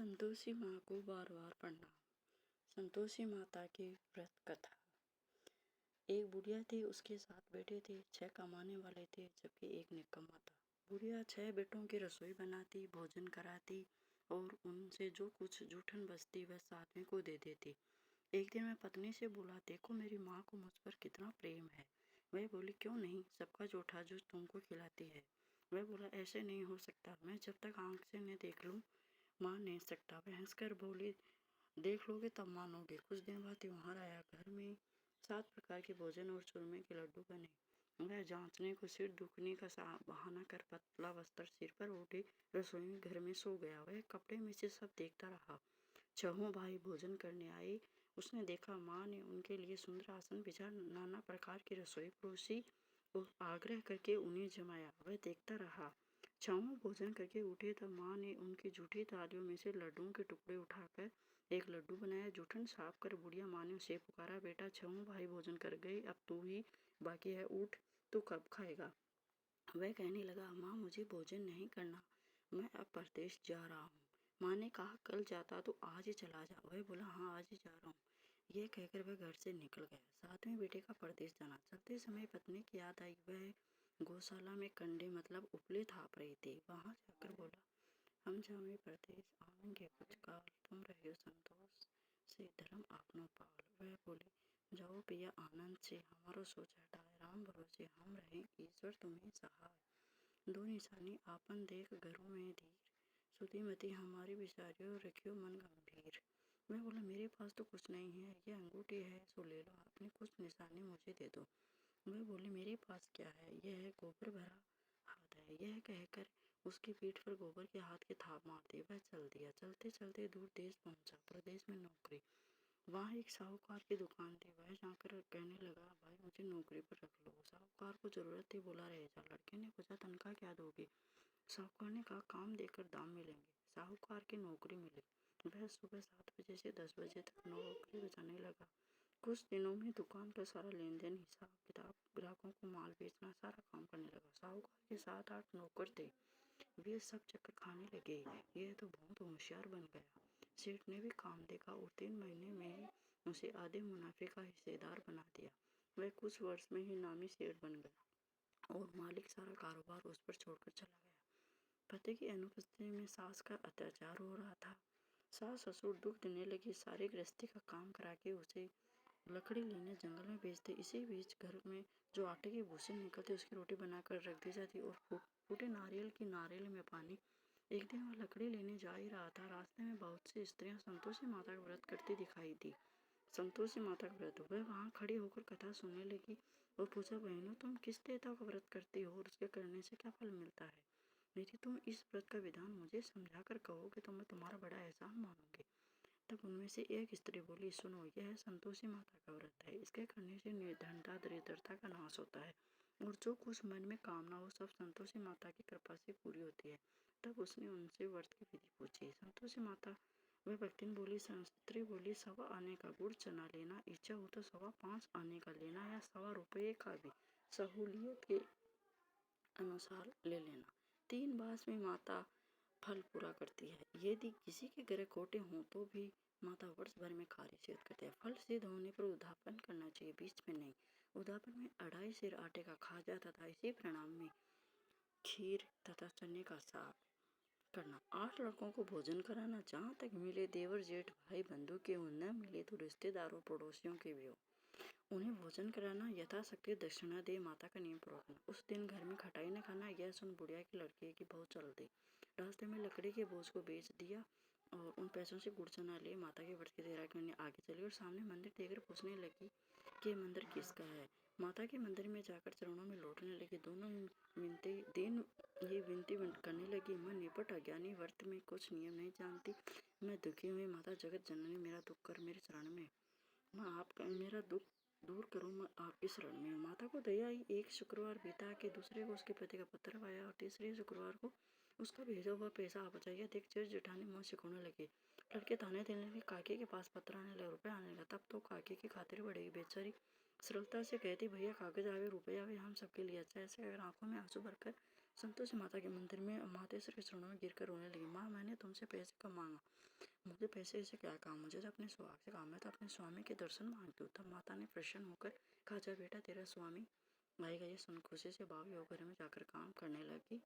संतोषी माँ को बार बार प्रणाम। संतोषी माता की व्रत कथा। एक बुढ़िया थी, उसके 7 बेटे थे। 6 कमाने वाले थे जबकि एक निकम्मा था। बुढ़िया 6 बेटों की रसोई बनाती, भोजन कराती और उनसे जो कुछ जूठन बचती वह 7वें को दे देती। एक दिन मैं पत्नी से बोला, देखो मेरी माँ को मुझ पर कितना प्रेम है। वह बोली, क्यों नहीं, सबका जूठा जो तुमको खिलाती है। वह बोला, ऐसे नहीं हो सकता, मैं जब तक आंख से न देख लूँ मान नहीं सकता। वह हंसकर बोली, देख लोगे तब मानोगे। कुछ दिन बाद त्योहार आया। घर में 7 प्रकार के भोजन और चूरमे के लड्डू बने। वह जांचने को सिर दुखने का बहाना कर पतला वस्त्र सिर पर ओढ़े रसोई में घर में सो गया। वह कपड़े में से सब देखता रहा। 6 भाई भोजन करने आए। उसने देखा माँ ने उनके लिए सुंदर आसन बिछा नाना प्रकार की रसोई परोसी और आग्रह करके उन्हें जमाया। वह देखता रहा। 6 भोजन करके उठे तब माँ ने उनकी जूठी थालियों में से लड्डुओं के टुकड़े उठाकर एक लड्डू बनाया। जूठन साफ कर बुढ़िया माँ ने उसे पुकारा, बेटा 6 भाई भोजन कर गए, अब तू ही बाकी है, उठ, तू कब खाएगा। वह कहने लगा, माँ मुझे भोजन नहीं करना, मैं अब परदेश जा रहा हूँ। माँ ने कहा, कल जाता तो आज ही चला जा। वह बोला, हाँ आज ही जा रहा हूँ। यह कहकर वह घर से निकल गया। 7वें बेटे का परदेश जाना। चलते समय पत्नी की याद आई। वह गौशाला में कंडे मतलब उपले थाप रहे थे। वहां जाकर बोला, हम जावे परदेश आवेंगे कुछ काल, तुम रहियो संतोष से धर्म आपनो पाल। वह बोले, जाओ पिया आनंद से, हमारो सोच हटाए, राम भरोसे हम रहे, ईश्वर तुम्हें सहाय। 2 निशानी आपन देख घरों में धीर, सुधीमती हमारी बिचारियों रखियो मन गंभीर। मैं बोला, मेरे पास तो कुछ नहीं है, ये अंगूठी है सो ले लो, अपनी कुछ निशानी मुझे दे दो। वह बोली, मेरे पास क्या है, यह है गोबर भरा हाथ है। यह कहकर उसकी पीठ पर गोबर के हाथ की थाप मार दी। वह चल दिया। चलते चलते दूर देश पहुंचा। प्रदेश में नौकरी। वहाँ एक साहूकार की दुकान थी। वह जाकर कहने लगा, भाई मुझे नौकरी पर रख लो। साहूकार को जरूरत थी, बोला, रह जा। लड़के ने पूछा, तनख्वाह क्या दोगे। साहूकार ने कहा, काम देकर दाम मिलेंगे। साहूकार की नौकरी मिली। वह सुबह 7 बजे से 10 बजे तक नौकरी बजाने लगा। कुछ दिनों में दुकान का सारा लेन देन, हिसाब किताब, ग्राहकों को माल बेचना, सारा काम करने लगा। साहूकार के 7-8 नौकर थे। वे सब चक्कर खाने लगे। यह तो बहुत होशियार बन गया। सेठ ने भी काम देखा और 3 महीने में ही उसे आधे मुनाफे का हिस्सेदार बना दिया। वह कुछ वर्ष में ही नामी सेठ बन गया और मालिक सारा कारोबार उस पर छोड़कर चला गया। पति की अनुपस्थिति में सास का अत्याचार हो रहा था। सास ससुर दुख देने लगे। सारे गृहस्थी का काम करा के उसे लकड़ी लेने जंगल में भेजते। इसी बीच घर में जो आटे के भूसे निकलते उसकी रोटी बनाकर रख दी जाती और फूटे नारियल की नारियल में पानी। एक दिन वह लकड़ी लेने जा ही रहा था। रास्ते में बहुत सी स्त्रियां संतोषी माता का व्रत करती दिखाई दी। संतोषी माता का व्रत। वह वहां खड़ी होकर कथा सुनने लगी और पूछा, बहनों तुम किस देवता का व्रत करती हो और उसके करने से क्या फल मिलता है। यदि तुम इस व्रत का विधान मुझे समझा कर कहोगे तो मैं तुम्हारा बड़ा एहसान मानूंगी। तब उनमें से एक स्त्री बोली, सुनो, यह संतोषी माता का व्रत है। इसके करने से निर्धनता दरिद्रता का नाश होता है और जो कुछ मन में कामना हो सब संतोषी माता की कृपा से पूरी होती है। तब उसने उनसे व्रत की विधि पूछी। संतोषी माता वह भक्तिन बोली, स्त्री बोली, 1.25 आने का गुड़ चना लेना, इच्छा हो तो 5.25 आने का लेना या 1.25 रुपये का भी सहूलियत के अनुसार ले लेना। 3 मास में माता फल पूरा करती है। यदि किसी के घर खोटे हों तो भी माता वर्ष भर में कार्य सिद्ध करती है। फल सिद्ध होने पर उद्यापन करना चाहिए, बीच में नहीं। उद्यापन में 2.5 सेर आटे का खाजा तथा इसी प्रणाम में खीर तथा चने का साग करना। 8 लड़कों को भोजन कराना, जहाँ तक मिले देवर जेठ भाई बंधु के हो, न मिले तो रिश्तेदारों पड़ोसियों के भी हो, उन्हें भोजन कराना, यथाशक्ति दक्षिणा दे, माता का नियम पूरा करना। उस दिन घर में खटाई न खाना। यह सुन बुढ़िया की लड़के की बहुत चल दी। रास्ते में लकड़ी के बोझ को बेच दिया और उन पैसों से गुड़ चना ले माता के व्रत की तैयारी करने आगे चली और सामने मंदिर देखकर पूछने लगी कि ये मंदिर किसका है। माता के मंदिर में जाकर चरणों में लौटने लगी। दोनों विनती करने लगी, मैं निपट अज्ञानी, व्रत में कुछ नियम नहीं जानती, मैं दुखी हुई। माता जगत जननी, मेरा दुख कर मेरे चरण में, मैं आपका मेरा दुख दूर करूँ, मैं आपके शरण में हूँ। माता को दया आई। एक शुक्रवार बीता के दूसरे को उसके पति का पत्र आया और तीसरे शुक्रवार को उसका भेजा हुआ पैसा आ बचाया। देख जेठ जेठानी मुँह सिकोड़ने लगे। लड़के ताने देने लगे। काकी के पास पत्र आने लगा, रुपये आने लगा। तब तो काकी की खातिर बढ़ेगी। बेचारी सरलता से कहती, भैया कागज आवे रुपये आवे, हम सबके लिए अच्छा। ऐसे अगर आंखों में आंसू भरकर संतोषी माता के मंदिर में मातेश्वर के चरणों में गिरकर रोने लगी। माँ, मैंने तुमसे पैसे कब मांगा? मुझे पैसे से क्या काम, मुझे तो अपने सुहाग से काम है, तो अपने स्वामी के दर्शन मांगती हूँ। तब माता ने प्रसन्न होकर कहा, जा बेटा, तेरा स्वामी आएगा ये सुन खुशी से भावी होकर में जाकर काम करने लगी।